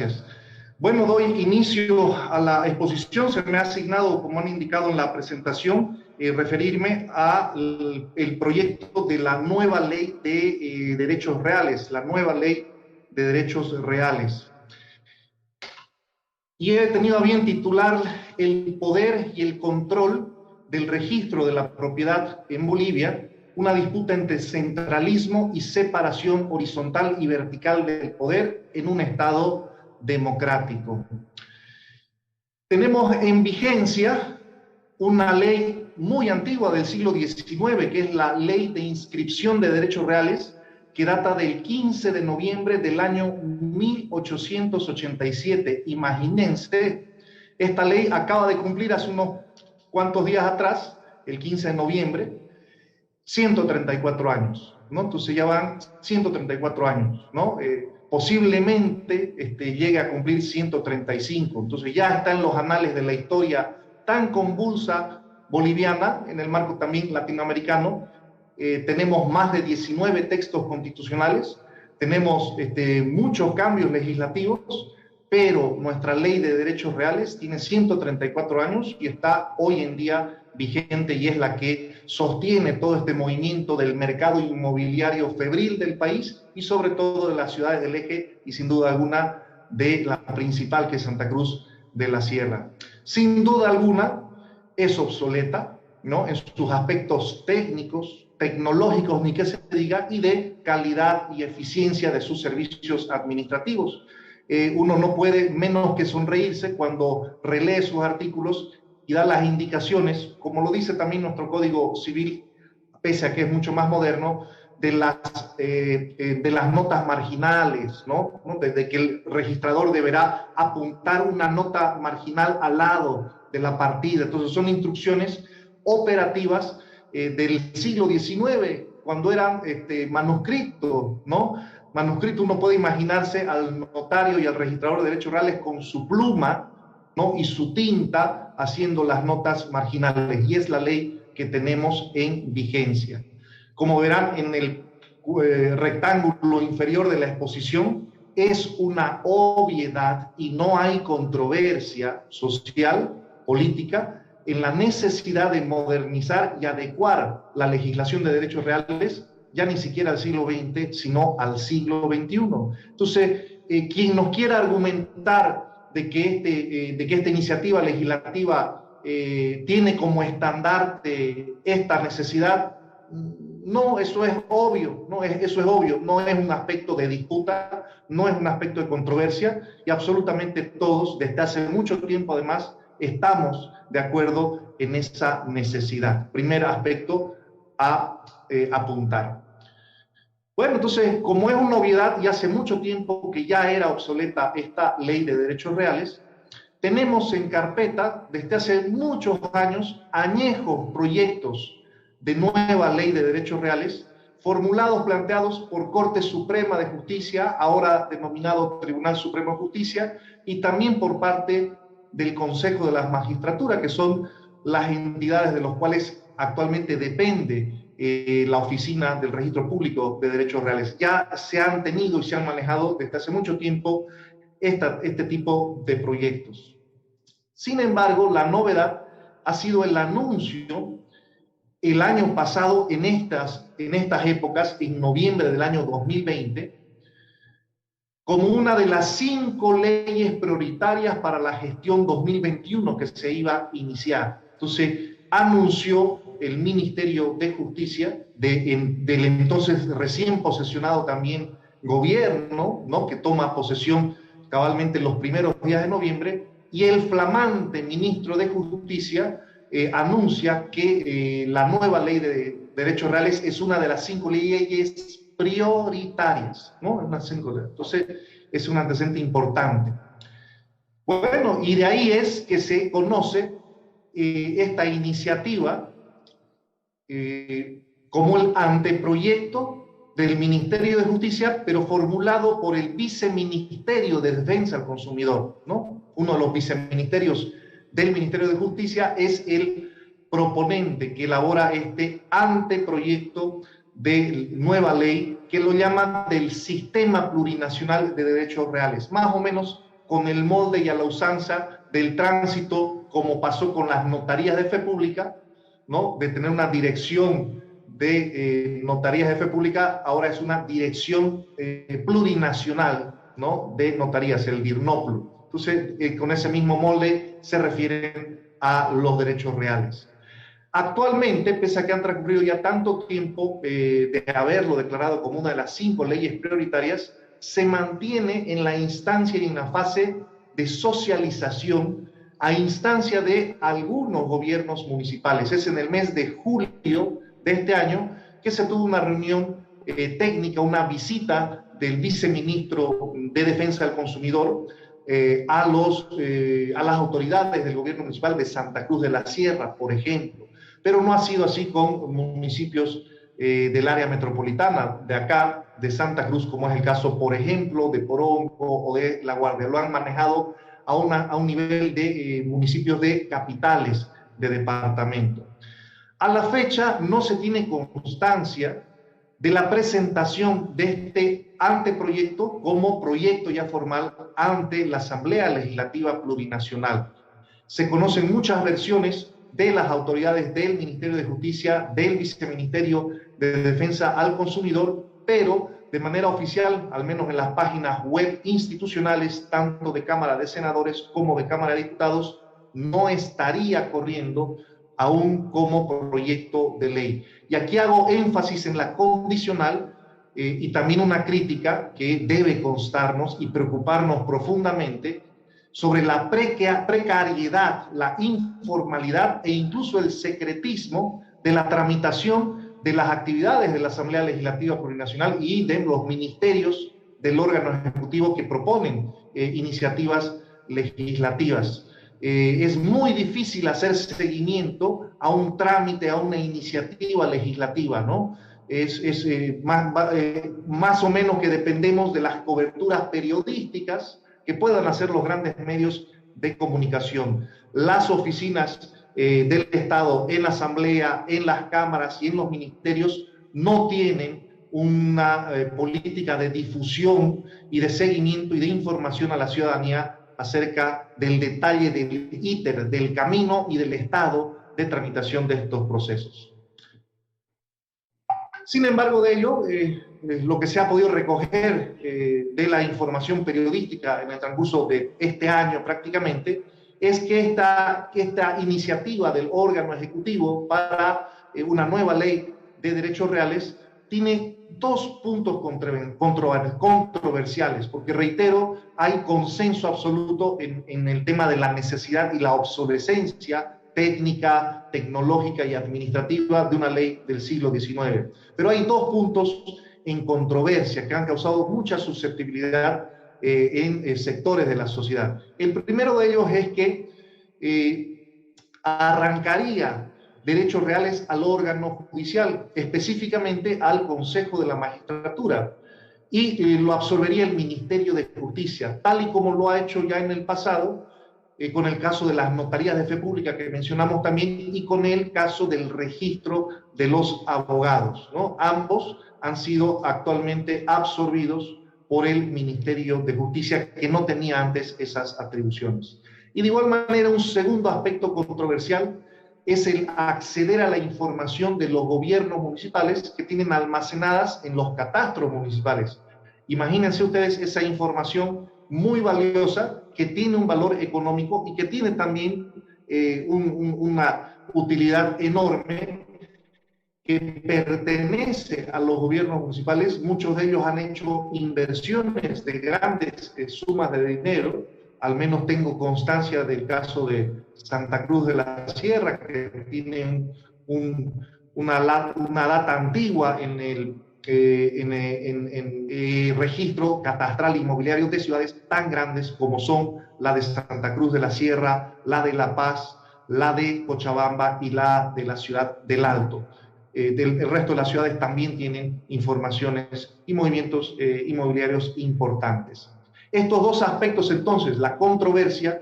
gracias. Bueno, doy inicio a la exposición. Se me ha asignado, como han indicado en la presentación, referirme al proyecto de la nueva ley de derechos reales, la nueva ley de derechos reales. Y he tenido a bien titular el poder y el control del registro de la propiedad en Bolivia, una disputa entre centralismo y separación horizontal y vertical del poder en un Estado democrático. Tenemos en vigencia una ley muy antigua del siglo XIX, que es la Ley de Inscripción de Derechos Reales, que data del 15 de noviembre del año 1887. Imagínense, esta ley acaba de cumplir hace unos cuantos días atrás, el 15 de noviembre, 134 años, ¿no? Entonces ya van 134 años, ¿no? Posiblemente llegue a cumplir 135. Entonces ya está en los anales de la historia tan convulsa boliviana, en el marco también latinoamericano. Tenemos más de 19 textos constitucionales, tenemos muchos cambios legislativos, pero nuestra ley de derechos reales tiene 134 años y está hoy en día vigente, y es la que sostiene todo este movimiento del mercado inmobiliario febril del país y sobre todo de las ciudades del eje y sin duda alguna de la principal, que es Santa Cruz de la Sierra. Sin duda alguna es obsoleta, ¿no?, en sus aspectos técnicos, tecnológicos, ni que se diga, y de calidad y eficiencia de sus servicios administrativos. Uno no puede menos que sonreírse cuando relee sus artículos y da las indicaciones, como lo dice también nuestro Código Civil, pese a que es mucho más moderno, de las notas marginales, ¿no? Desde que el registrador deberá apuntar una nota marginal al lado de la partida. Entonces son instrucciones operativas del siglo XIX, cuando eran manuscritos, ¿no? Manuscrito, uno puede imaginarse al notario y al registrador de derechos reales con su pluma, ¿no?, y su tinta haciendo las notas marginales, y es la ley que tenemos en vigencia. Como verán en el rectángulo inferior de la exposición, es una obviedad y no hay controversia social, política, en la necesidad de modernizar y adecuar la legislación de derechos reales, ya ni siquiera al siglo XX, sino al siglo XXI. Entonces, quien nos quiera argumentar de que esta iniciativa legislativa tiene como estandarte esta necesidad, no, eso es obvio, eso es obvio, no es un aspecto de disputa, no es un aspecto de controversia, y absolutamente todos, desde hace mucho tiempo además, estamos de acuerdo en esa necesidad. Primer aspecto a apuntar. Bueno, entonces, como es una obviedad y hace mucho tiempo que ya era obsoleta esta ley de derechos reales, tenemos en carpeta desde hace muchos años añejos proyectos de nueva ley de derechos reales, formulados, planteados por Corte Suprema de Justicia, ahora denominado Tribunal Supremo de Justicia, y también por parte del Consejo de la Magistratura, que son las entidades de los cuales actualmente depende la Oficina del Registro Público de Derechos Reales. Ya se han tenido y se han manejado desde hace mucho tiempo este tipo de proyectos. Sin embargo, la novedad ha sido el anuncio el año pasado, en estas épocas, en noviembre del año 2020, como una de las 5 leyes prioritarias para la gestión 2021 que se iba a iniciar. Entonces, anunció el Ministerio de Justicia del entonces recién posesionado también gobierno, ¿no?, que toma posesión cabalmente los primeros días de noviembre, y el flamante ministro de Justicia anuncia que la nueva ley de derechos reales es una de las 5 leyes prioritarias, ¿no? Entonces, es un antecedente importante. Bueno, y de ahí es que se conoce esta iniciativa como el anteproyecto del Ministerio de Justicia, pero formulado por el Viceministerio de Defensa del Consumidor, ¿no? Uno de los viceministerios del Ministerio de Justicia es el proponente que elabora este anteproyecto de nueva ley, que lo llama del Sistema Plurinacional de Derechos Reales. Más o menos con el molde y a la usanza del tránsito, como pasó con las notarías de fe pública, ¿no? De tener una dirección de notarías de fe pública, ahora es una dirección plurinacional, ¿no? De notarías, el DIRNOPLU. Entonces, con ese mismo molde se refieren a los derechos reales. Actualmente, pese a que han transcurrido ya tanto tiempo de haberlo declarado como una de las 5 leyes prioritarias, se mantiene en la instancia y en la fase de socialización a instancia de algunos gobiernos municipales. Es en el mes de julio de este año que se tuvo una reunión técnica, una visita del viceministro de Defensa del Consumidor a las autoridades del gobierno municipal de Santa Cruz de la Sierra, por ejemplo. Pero no ha sido así con municipios del área metropolitana de acá, de Santa Cruz, como es el caso, por ejemplo, de Poronco o de La Guardia. Lo han manejado a un nivel de municipios de capitales de departamento. A la fecha no se tiene constancia de la presentación de este anteproyecto como proyecto ya formal ante la Asamblea Legislativa Plurinacional. Se conocen muchas versiones de las autoridades del Ministerio de Justicia, del Viceministerio de Defensa al Consumidor, pero de manera oficial, al menos en las páginas web institucionales, tanto de Cámara de Senadores como de Cámara de Diputados, no estaría corriendo aún como proyecto de ley. Y aquí hago énfasis en la condicional y también una crítica que debe constarnos y preocuparnos profundamente sobre la precariedad, la informalidad e incluso el secretismo de la tramitación de las actividades de la Asamblea Legislativa Plurinacional y de los ministerios del órgano ejecutivo que proponen iniciativas legislativas. Es muy difícil hacer seguimiento a un trámite, a una iniciativa legislativa, ¿no? Más o menos que dependemos de las coberturas periodísticas que puedan hacer los grandes medios de comunicación. Las oficinas del Estado en la Asamblea, en las cámaras y en los ministerios no tienen una política de difusión y de seguimiento y de información a la ciudadanía acerca del detalle del íter, del camino y del estado de tramitación de estos procesos. Sin embargo de ello, lo que se ha podido recoger de la información periodística en el transcurso de este año prácticamente, es que esta iniciativa del órgano ejecutivo para una nueva ley de derechos reales tiene 2 puntos controversiales, porque reitero, hay consenso absoluto en el tema de la necesidad y la obsolescencia técnica, tecnológica y administrativa de una ley del siglo XIX. Pero hay 2 puntos en controversia que han causado mucha susceptibilidad en sectores de la sociedad. El primero de ellos es que arrancaría derechos reales al órgano judicial, específicamente al Consejo de la Magistratura, y lo absorbería el Ministerio de Justicia, tal y como lo ha hecho ya en el pasado, con el caso de las notarías de fe pública que mencionamos también, y con el caso del registro de los abogados, ¿no? Ambos han sido actualmente absorbidos por el Ministerio de Justicia, que no tenía antes esas atribuciones. Y de igual manera, un segundo aspecto controversial es el acceder a la información de los gobiernos municipales que tienen almacenadas en los catastros municipales. Imagínense ustedes esa información muy valiosa que tiene un valor económico y que tiene también una utilidad enorme, que pertenece a los gobiernos municipales. Muchos de ellos han hecho inversiones de grandes sumas de dinero. Al menos tengo constancia del caso de Santa Cruz de la Sierra, que tiene una data antigua en el registro catastral inmobiliario de ciudades tan grandes como son la de Santa Cruz de la Sierra, la de La Paz, la de Cochabamba y la de la ciudad del Alto. El resto de las ciudades también tienen informaciones y movimientos inmobiliarios importantes. Estos 2 aspectos, entonces, la controversia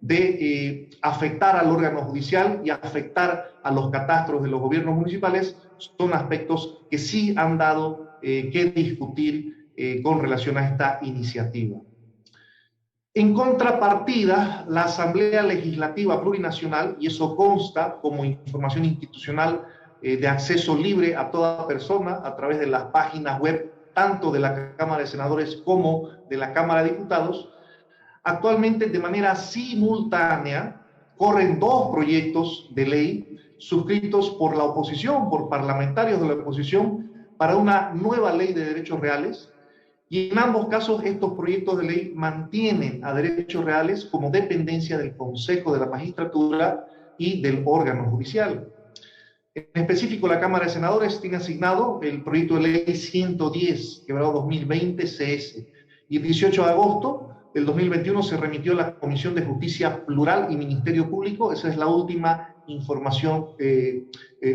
de afectar al órgano judicial y afectar a los catastros de los gobiernos municipales, son aspectos que sí han dado que discutir con relación a esta iniciativa. En contrapartida, la Asamblea Legislativa Plurinacional, y eso consta como información institucional de acceso libre a toda persona a través de las páginas web tanto de la Cámara de Senadores como de la Cámara de Diputados, actualmente de manera simultánea corren dos proyectos de ley suscritos por la oposición, por parlamentarios de la oposición, para una nueva ley de derechos reales. Y en ambos casos, estos proyectos de ley mantienen a derechos reales como dependencia del Consejo de la Magistratura y del órgano judicial. En específico, la Cámara de Senadores tiene asignado el proyecto de ley 110, quebrado 2020 CS, y el 18 de agosto del 2021 se remitió a la Comisión de Justicia Plural y Ministerio Público. Esa es la última información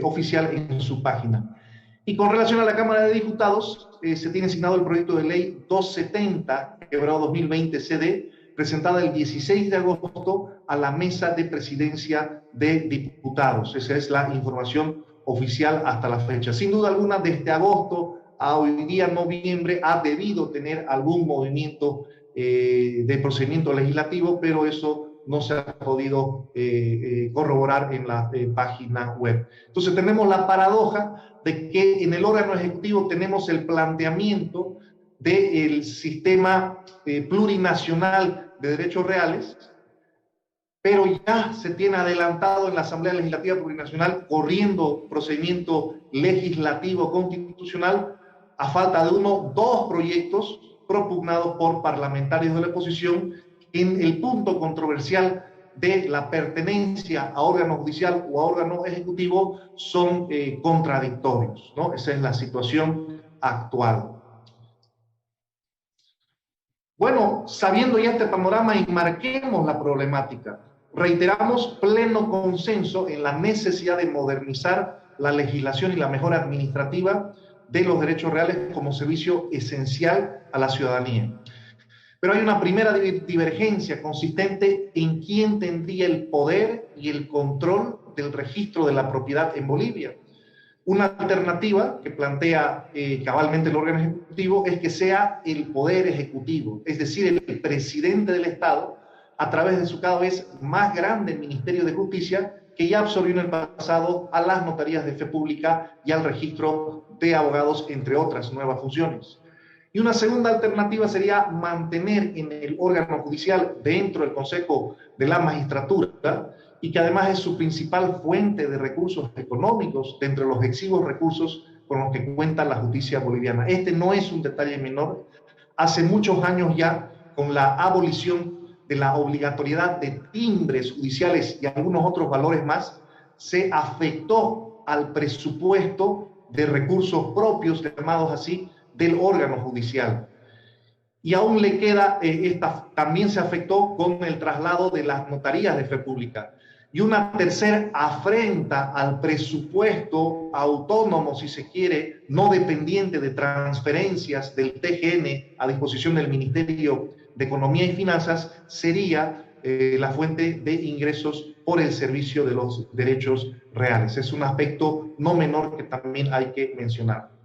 oficial en su página. Y con relación a la Cámara de Diputados, se tiene asignado el proyecto de ley 270, quebrado 2020 CD, presentada el 16 de agosto a la Mesa de Presidencia de Diputados. Esa es la información oficial hasta la fecha. Sin duda alguna, desde agosto a hoy día, noviembre, ha debido tener algún movimiento de procedimiento legislativo, pero eso no se ha podido corroborar en la página web. Entonces tenemos la paradoja de que en el órgano ejecutivo tenemos el planteamiento del sistema plurinacional de derechos reales, pero ya se tiene adelantado en la Asamblea Legislativa Plurinacional corriendo procedimiento legislativo constitucional a falta de dos proyectos propugnados por parlamentarios de la oposición en el punto controversial de la pertenencia a órgano judicial o a órgano ejecutivo son contradictorios, ¿no? Esa es la situación actual. Bueno, sabiendo ya este panorama, enmarquemos la problemática. Reiteramos pleno consenso en la necesidad de modernizar la legislación y la mejora administrativa de los derechos reales como servicio esencial a la ciudadanía. Pero hay una primera divergencia consistente en quién tendría el poder y el control del registro de la propiedad en Bolivia. Una alternativa que plantea cabalmente el órgano ejecutivo es que sea el poder ejecutivo, es decir, el presidente del Estado, a través de su cada vez más grande Ministerio de Justicia, que ya absorbió en el pasado a las notarías de fe pública y al registro de abogados, entre otras nuevas funciones. Y una segunda alternativa sería mantener en el órgano judicial, dentro del Consejo de la Magistratura, y que además es su principal fuente de recursos económicos, de entre los exiguos recursos con los que cuenta la justicia boliviana. Este no es un detalle menor. Hace muchos años ya, con la abolición de la obligatoriedad de timbres judiciales y algunos otros valores más, se afectó al presupuesto de recursos propios, llamados así, del órgano judicial. Y aún le queda, también se afectó con el traslado de las notarías de fe pública. Y una tercera afrenta al presupuesto autónomo, si se quiere, no dependiente de transferencias del TGN a disposición del Ministerio de Economía y Finanzas, sería la fuente de ingresos por el servicio de los derechos reales. Es un aspecto no menor que también hay que mencionar.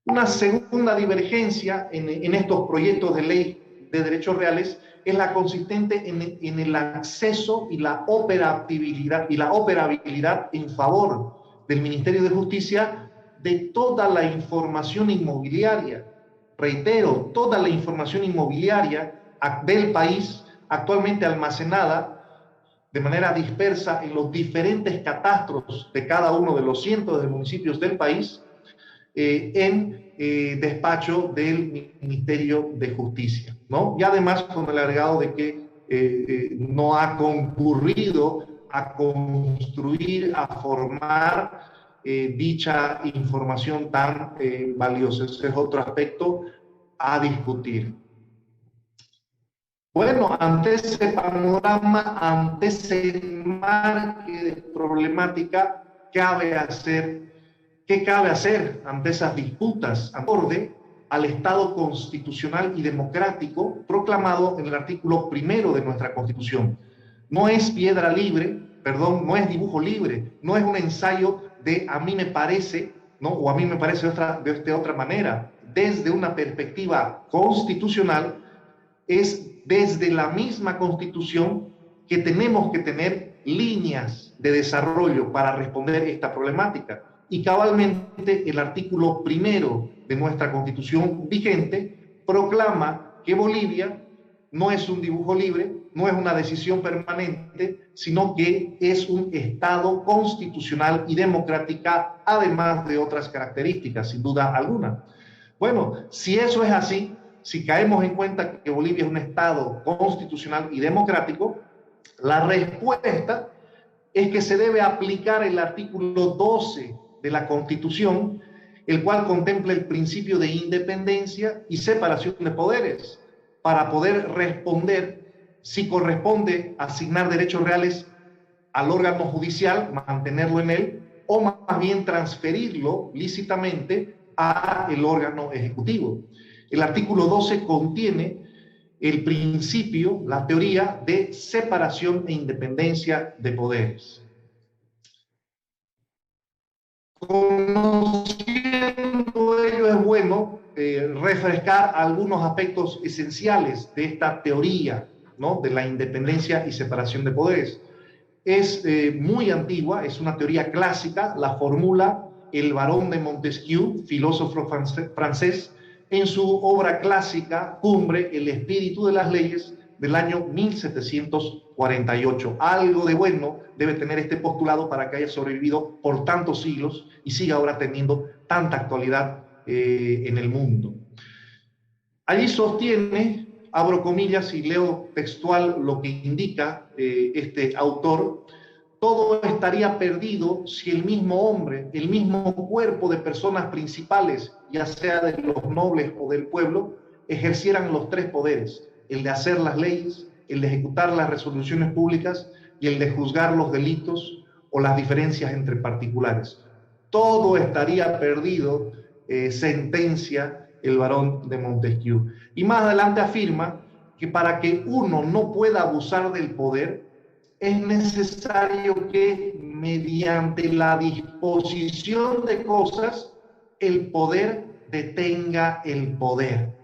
Una segunda divergencia en estos proyectos de ley de derechos reales es la consistente en el acceso y la operabilidad en favor del Ministerio de Justicia de toda la información inmobiliaria. Reitero, toda la información inmobiliaria del país actualmente almacenada de manera dispersa en los diferentes catastros de cada uno de los cientos de municipios del país, en despacho del Ministerio de Justicia, ¿no? Y además con el agregado de que no ha concurrido a construir, a formar dicha información tan valiosa. Ese es otro aspecto a discutir. Bueno, ante ese panorama, ante ese marco de problemática, ¿qué cabe hacer ante esas disputas acorde al Estado constitucional y democrático proclamado en el artículo 1 de nuestra Constitución? No es piedra libre, perdón, no es dibujo libre, no es un ensayo de a mí me parece, ¿no? O a mí me parece de otra manera. Desde una perspectiva constitucional, es desde la misma Constitución que tenemos que tener líneas de desarrollo para responder esta problemática. Y cabalmente el artículo 1 de nuestra Constitución vigente proclama que Bolivia no es un dibujo libre, no es una decisión permanente, sino que es un Estado constitucional y democrática, además de otras características, sin duda alguna. Bueno, si eso es así, si caemos en cuenta que Bolivia es un Estado constitucional y democrático, la respuesta es que se debe aplicar el artículo 12 de la Constitución, el cual contempla el principio de independencia y separación de poderes, para poder responder si corresponde asignar derechos reales al órgano judicial, mantenerlo en él, o más bien transferirlo lícitamente al órgano ejecutivo. El artículo 12 contiene el principio, la teoría de separación e independencia de poderes. Conociendo ello, es bueno refrescar algunos aspectos esenciales de esta teoría, ¿no?, de la independencia y separación de poderes. Es muy antigua, es una teoría clásica, la formula el barón de Montesquieu, filósofo francés, en su obra clásica Cumbre, el espíritu de las leyes, del año 1748. Algo de bueno debe tener este postulado para que haya sobrevivido por tantos siglos y siga ahora teniendo tanta actualidad en el mundo. Allí sostiene, abro comillas y leo textual lo que indica este autor: todo estaría perdido si el mismo hombre, el mismo cuerpo de personas principales, ya sea de los nobles o del pueblo, ejercieran los tres poderes: el de hacer las leyes, el de ejecutar las resoluciones públicas y el de juzgar los delitos o las diferencias entre particulares. Todo estaría perdido, sentencia el barón de Montesquieu. Y más adelante afirma que para que uno no pueda abusar del poder, es necesario que mediante la disposición de cosas el poder detenga el poder.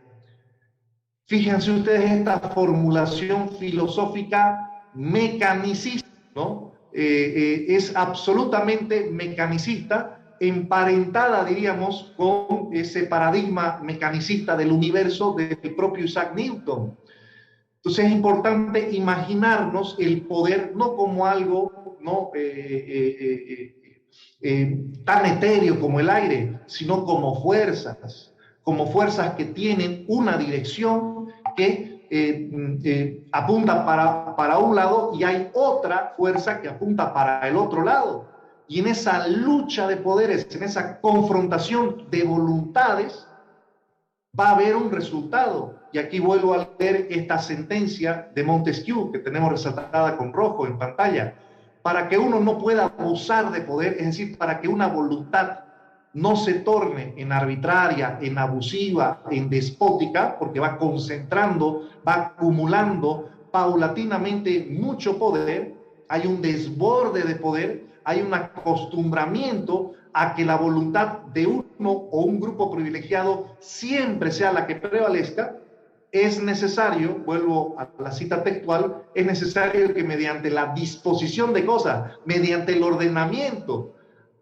Fíjense ustedes esta formulación filosófica mecanicista, ¿no? Es absolutamente mecanicista, emparentada, diríamos, con ese paradigma mecanicista del universo del propio Isaac Newton. Entonces es importante imaginarnos el poder no como algo ¿no? Tan etéreo como el aire, sino como fuerzas que tienen una dirección que apunta para un lado y hay otra fuerza que apunta para el otro lado. Y en esa lucha de poderes, en esa confrontación de voluntades, va a haber un resultado. Y aquí vuelvo a leer esta sentencia de Montesquieu que tenemos resaltada con rojo en pantalla. Para que uno no pueda abusar de poder, es decir, para que una voluntad no se torne en arbitraria, en abusiva, en despótica, porque va concentrando, va acumulando paulatinamente mucho poder, hay un desborde de poder, hay un acostumbramiento a que la voluntad de uno o un grupo privilegiado siempre sea la que prevalezca. Es necesario, vuelvo a la cita textual, es necesario que mediante la disposición de cosas, mediante el ordenamiento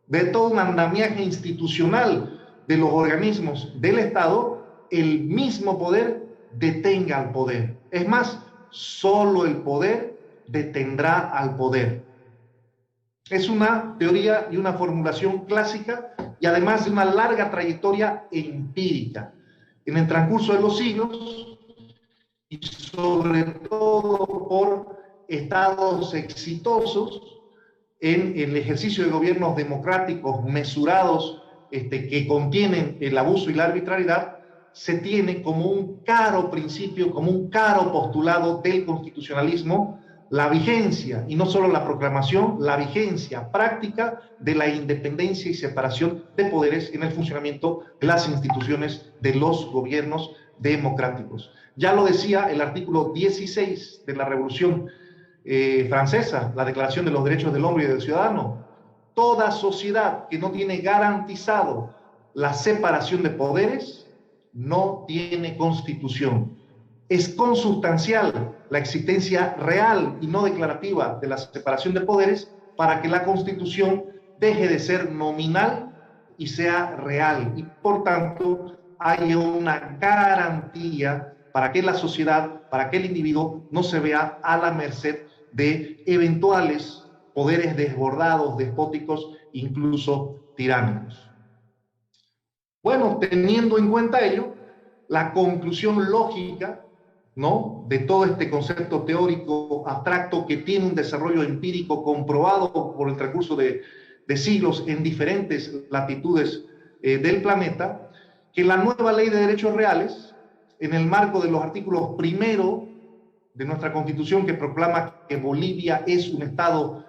de todo un andamiaje institucional de los organismos del Estado, el mismo poder detenga al poder. Es más, solo el poder detendrá al poder. Es una teoría y una formulación clásica y además de una larga trayectoria empírica. En el transcurso de los siglos, y sobre todo por estados exitosos en el ejercicio de gobiernos democráticos mesurados que contienen el abuso y la arbitrariedad, se tiene como un caro principio, como un caro postulado del constitucionalismo, la vigencia, y no solo la proclamación, la vigencia práctica de la independencia y separación de poderes en el funcionamiento de las instituciones de los gobiernos democráticos. Ya lo decía el artículo 16 de la Revolución Francesa, la Declaración de los Derechos del Hombre y del Ciudadano: toda sociedad que no tiene garantizado la separación de poderes no tiene constitución. es consustancial la existencia real y no declarativa de la separación de poderes para que la Constitución deje de ser nominal y sea real, y por tanto haya una garantía para que la sociedad, para que el individuo no se vea a la merced de eventuales poderes desbordados, despóticos, incluso tiránicos. Bueno, teniendo en cuenta ello, la conclusión lógica, ¿no?, de todo este concepto teórico abstracto que tiene un desarrollo empírico comprobado por el transcurso de siglos en diferentes latitudes del planeta, que la nueva ley de derechos reales, en el marco de los artículos primero de nuestra Constitución, que proclama que Bolivia es un Estado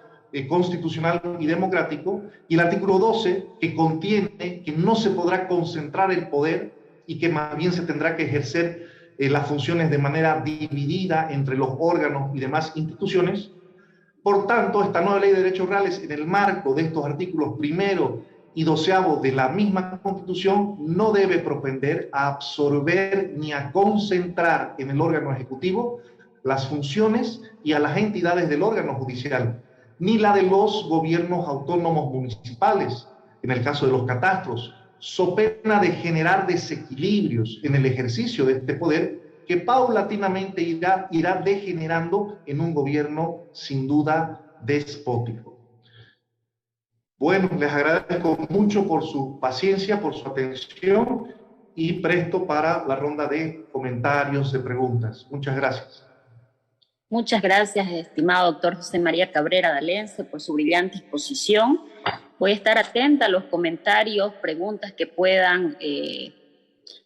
constitucional y democrático, y el artículo 12, que contiene que no se podrá concentrar el poder y que más bien se tendrá que ejercer las funciones de manera dividida entre los órganos y demás instituciones. Por tanto, esta nueva ley de derechos reales, en el marco de estos artículos primero y 12avo de la misma Constitución, no debe propender a absorber ni a concentrar en el órgano ejecutivo las funciones y a las entidades del órgano judicial, ni la de los gobiernos autónomos municipales, en el caso de los catastros, so pena de generar desequilibrios en el ejercicio de este poder que paulatinamente irá degenerando en un gobierno sin duda despótico. Bueno, les agradezco mucho por su paciencia, por su atención y presto para la ronda de comentarios, de preguntas. Muchas gracias. Muchas gracias, estimado doctor José María Cabrera D'Alence, por su brillante exposición. Voy a estar atenta a los comentarios, preguntas que puedan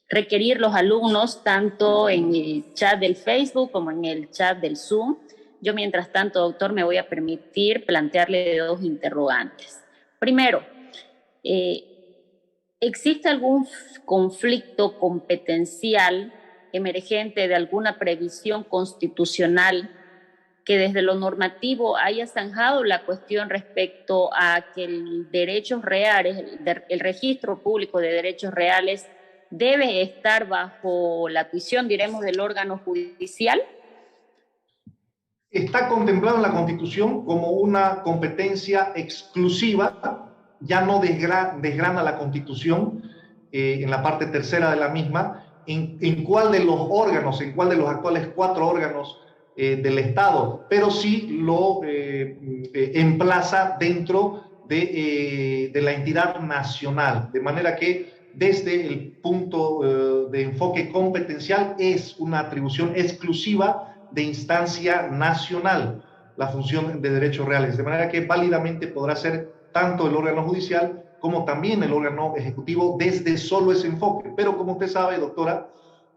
requerir los alumnos, tanto en el chat del Facebook como en el chat del Zoom. Yo, mientras tanto, doctor, me voy a permitir plantearle dos interrogantes. Primero, ¿existe algún conflicto competencial emergente de alguna previsión constitucional que desde lo normativo haya zanjado la cuestión respecto a que el derechos reales, el registro público de derechos reales debe estar bajo la tuición, diremos, del órgano judicial? Está contemplado en la Constitución como una competencia exclusiva, ya no desgrana la Constitución en la parte tercera de la misma, en cuál de los órganos, en cuál de los actuales 4 órganos del Estado, pero sí lo emplaza dentro de la entidad nacional, de manera que desde el punto de enfoque competencial es una atribución exclusiva de instancia nacional, la función de derechos reales, de manera que válidamente podrá ser tanto el órgano judicial como también el órgano ejecutivo desde solo ese enfoque. Pero como usted sabe, doctora,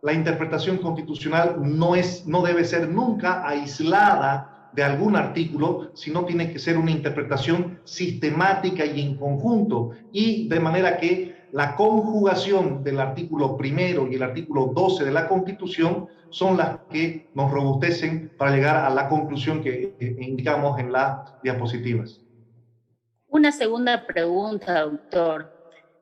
la interpretación constitucional no debe ser nunca aislada de algún artículo, sino tiene que ser una interpretación sistemática y en conjunto, y de manera que la conjugación del artículo primero y el artículo 12 de la Constitución son las que nos robustecen para llegar a la conclusión que indicamos en las diapositivas. Una segunda pregunta, doctor.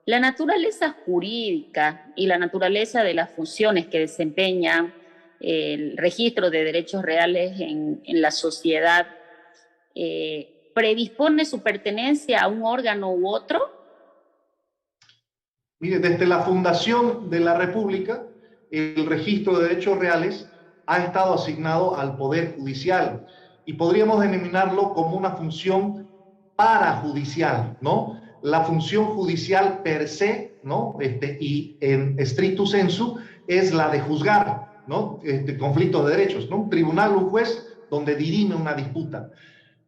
La naturaleza jurídica y la naturaleza de las funciones que desempeña el registro de derechos reales en la sociedad predispone su pertenencia a un órgano u otro. Mire, desde la fundación de la República, el registro de derechos reales ha estado asignado al Poder Judicial y podríamos denominarlo como una función parajudicial, ¿no? La función judicial per se, ¿no? Y en stricto sensu es la de juzgar, ¿no? Conflictos de derechos, ¿no? Un tribunal, un juez, donde dirime una disputa.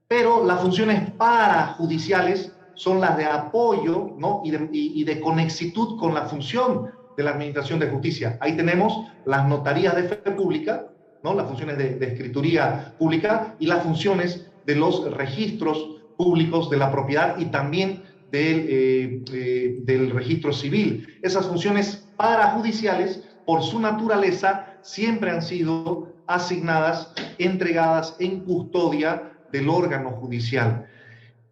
Pero las funciones parajudiciales son las de apoyo, ¿no? y de conexitud con la función de la administración de justicia. Ahí tenemos las notarías de fe pública, ¿no? Las funciones de escrituría pública y las funciones de los registros públicos de la propiedad y también del registro civil. Esas funciones parajudiciales, por su naturaleza, siempre han sido asignadas, entregadas en custodia del órgano judicial.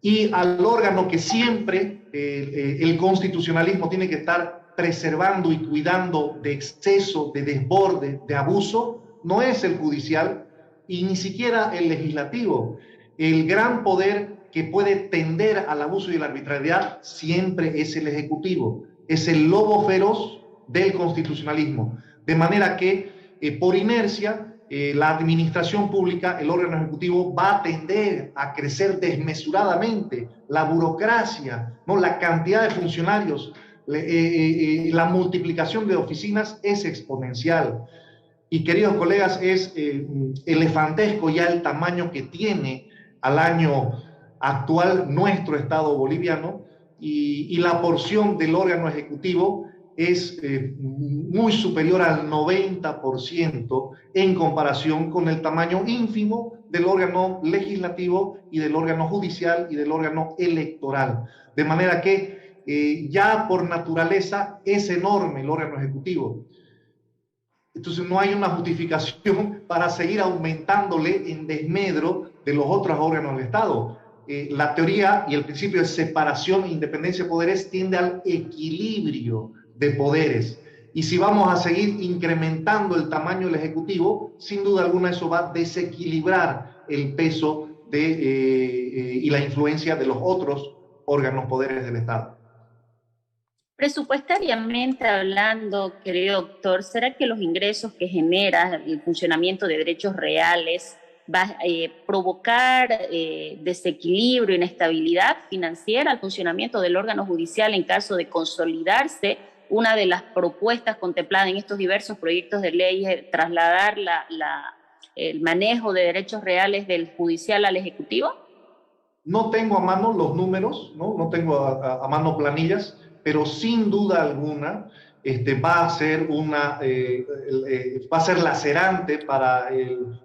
Y al órgano que siempre el constitucionalismo tiene que estar preservando y cuidando de exceso, de desborde, de abuso, no es el judicial y ni siquiera el legislativo. El gran poder que puede tender al abuso y la arbitrariedad siempre es el ejecutivo, es el lobo feroz del constitucionalismo. De manera que, por inercia, la administración pública, el órgano ejecutivo, va a tender a crecer desmesuradamente. La burocracia, ¿no? La cantidad de funcionarios, la multiplicación de oficinas es exponencial. Y queridos colegas, es elefantesco ya el tamaño que tiene al año actual nuestro Estado boliviano y la porción del órgano ejecutivo es muy superior al 90% en comparación con el tamaño ínfimo del órgano legislativo y del órgano judicial y del órgano electoral. De manera que ya por naturaleza es enorme el órgano ejecutivo. Entonces no hay una justificación para seguir aumentándole en desmedro de los otros órganos del Estado. La teoría y el principio de separación e independencia de poderes tiende al equilibrio de poderes. Y si vamos a seguir incrementando el tamaño del Ejecutivo, sin duda alguna eso va a desequilibrar el peso y la influencia de los otros órganos poderes del Estado. Presupuestariamente hablando, querido doctor, ¿será que los ingresos que genera el funcionamiento de derechos reales va a provocar desequilibrio, inestabilidad financiera al funcionamiento del órgano judicial en caso de consolidarse una de las propuestas contempladas en estos diversos proyectos de ley es trasladar el manejo de derechos reales del judicial al ejecutivo? No tengo a mano los números, no tengo a mano planillas, pero sin duda alguna va a ser va a ser lacerante para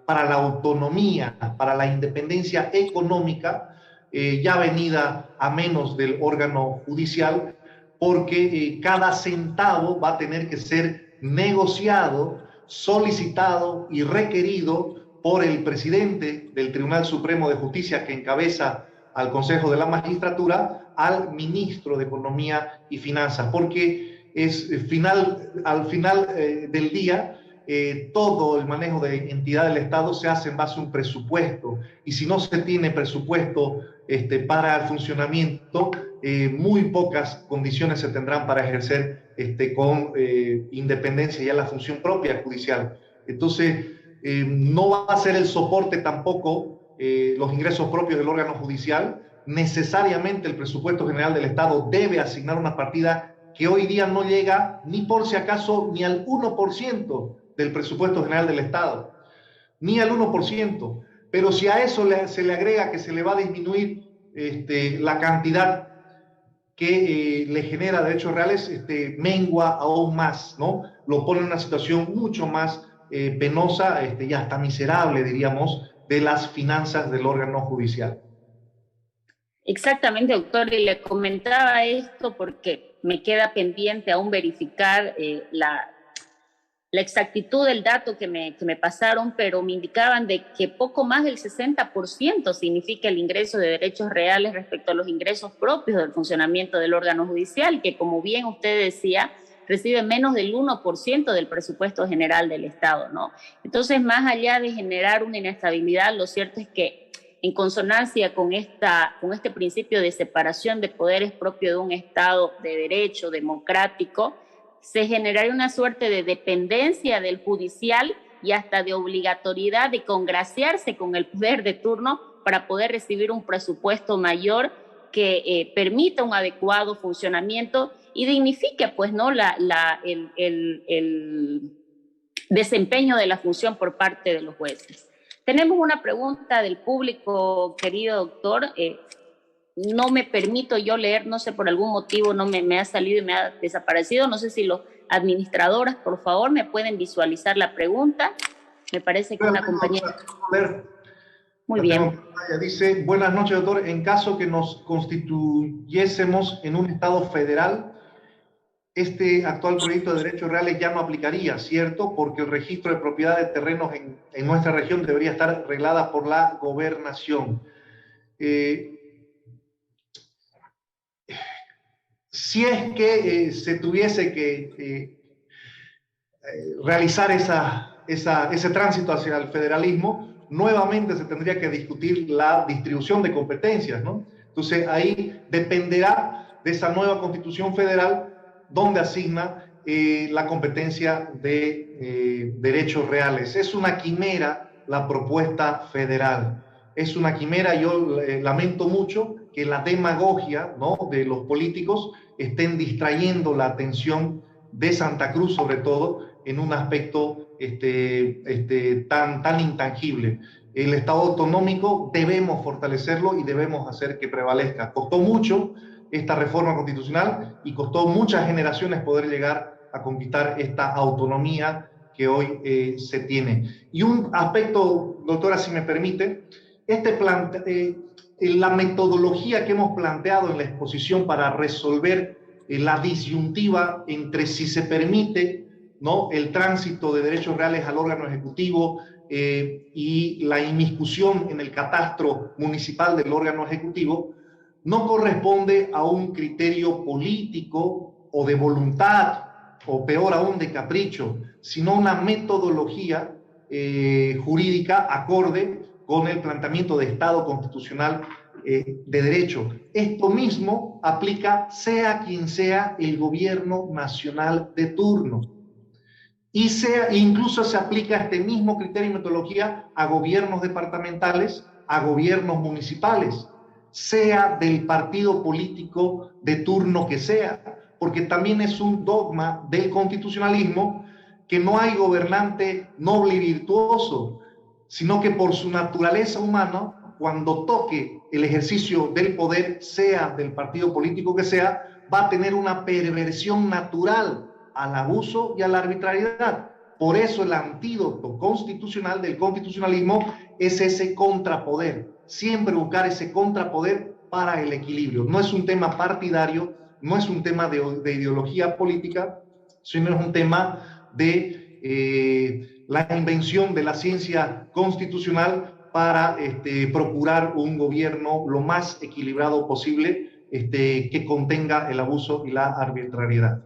la autonomía, para la independencia económica, ya venida a menos del órgano judicial, porque cada centavo va a tener que ser negociado, solicitado y requerido por el presidente del Tribunal Supremo de Justicia que encabeza al Consejo de la Magistratura, al ministro de Economía y Finanzas, porque al final del día todo el manejo de entidad del Estado se hace en base a un presupuesto, y si no se tiene presupuesto para el funcionamiento, muy pocas condiciones se tendrán para ejercer con independencia ya la función propia judicial. Entonces, no va a ser el soporte tampoco los ingresos propios del órgano judicial. Necesariamente el presupuesto general del Estado debe asignar una partida que hoy día no llega ni por si acaso ni al 1% del presupuesto general del Estado, ni al 1%. Pero si a eso se le agrega que se le va a disminuir la cantidad que le genera derechos reales, mengua aún más, ¿no? Lo pone en una situación mucho más penosa y hasta miserable, diríamos, de las finanzas del órgano judicial. Exactamente, doctor, y le comentaba esto porque me queda pendiente aún verificar la exactitud del dato que me pasaron, pero me indicaban de que poco más del 60% significa el ingreso de derechos reales respecto a los ingresos propios del funcionamiento del órgano judicial, que como bien usted decía, recibe menos del 1% del presupuesto general del Estado, ¿no? Entonces, más allá de generar una inestabilidad, lo cierto es que en consonancia con este principio de separación de poderes propio de un Estado de derecho democrático, se generaría una suerte de dependencia del judicial y hasta de obligatoriedad de congraciarse con el poder de turno para poder recibir un presupuesto mayor que permita un adecuado funcionamiento y dignifique, pues, ¿no? el desempeño de la función por parte de los jueces. Tenemos una pregunta del público, querido doctor. No me permito yo leer, no sé, por algún motivo no me ha salido y me ha desaparecido. No sé si los administradores, por favor, me pueden visualizar la pregunta. Me parece que una compañera... Muy bien. Dice, buenas noches, doctor. En caso que nos constituyésemos en un Estado federal, este actual proyecto de derechos reales ya no aplicaría, ¿cierto? Porque el registro de propiedad de terrenos en nuestra región debería estar reglada por la gobernación. Si es que se tuviese que realizar esa ese tránsito hacia el federalismo, nuevamente se tendría que discutir la distribución de competencias, ¿no? Entonces ahí dependerá de esa nueva constitución federal donde asigna la competencia de derechos reales. Es una quimera la propuesta federal. Es una quimera. Yo lamento mucho que la demagogia, ¿no?, de los políticos estén distrayendo la atención de Santa Cruz, sobre todo, en un aspecto tan intangible. El Estado autonómico debemos fortalecerlo y debemos hacer que prevalezca. Costó mucho esta reforma constitucional y costó muchas generaciones poder llegar a conquistar esta autonomía que hoy se tiene. Y un aspecto, doctora, si me permite, la metodología que hemos planteado en la exposición para resolver la disyuntiva entre si se permite, ¿no?, el tránsito de derechos reales al órgano ejecutivo y la inmiscusión en el catastro municipal del órgano ejecutivo, no corresponde a un criterio político o de voluntad, o peor aún de capricho, sino una metodología jurídica acorde con el planteamiento de Estado constitucional de derecho. Esto mismo aplica sea quien sea el gobierno nacional de turno. Y incluso se aplica este mismo criterio y metodología a gobiernos departamentales, a gobiernos municipales, sea del partido político de turno que sea, porque también es un dogma del constitucionalismo que no hay gobernante noble y virtuoso, sino que por su naturaleza humana, cuando toque el ejercicio del poder, sea del partido político que sea, va a tener una perversión natural al abuso y a la arbitrariedad. Por eso el antídoto constitucional del constitucionalismo es ese contrapoder, siempre buscar ese contrapoder para el equilibrio. No es un tema partidario, no es un tema de ideología política, sino es un tema de la invención de la ciencia constitucional para procurar un gobierno lo más equilibrado posible que contenga el abuso y la arbitrariedad.